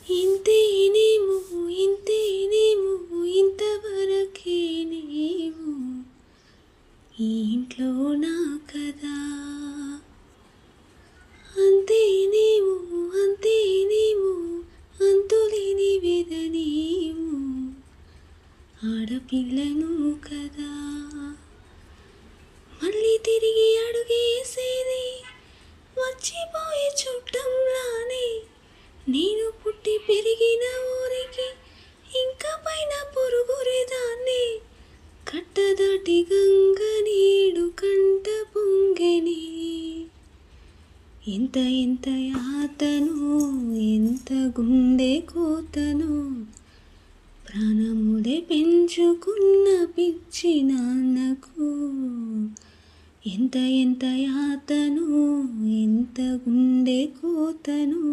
ఇంతేనేమో ఇంతేనేమో ఇంతవరకే నీవు ఈ ఇంట్లో నా కదా. అంతేనేమో అంతేనేమో అంతులేని వేద నీవు ఆడపిల్లను కదా. మళ్ళీ తిరిగి అడుగేసేది వచ్చిపోయే చుట్టంలానే. నేను పుట్టి పెరిగిన ఊరికి ఇంకా పైన పొరుగురేదాన్ని. కట్టదాటి గంగ నీడు కంట పొంగెని. ఎంత ఎంత యాతను ఎంత గుండె కోతను ప్రాణములే పెంచుకున్న పిచ్చి నాన్నకు. ఎంత ఎంత యాతను ఎంత గుండె కోతను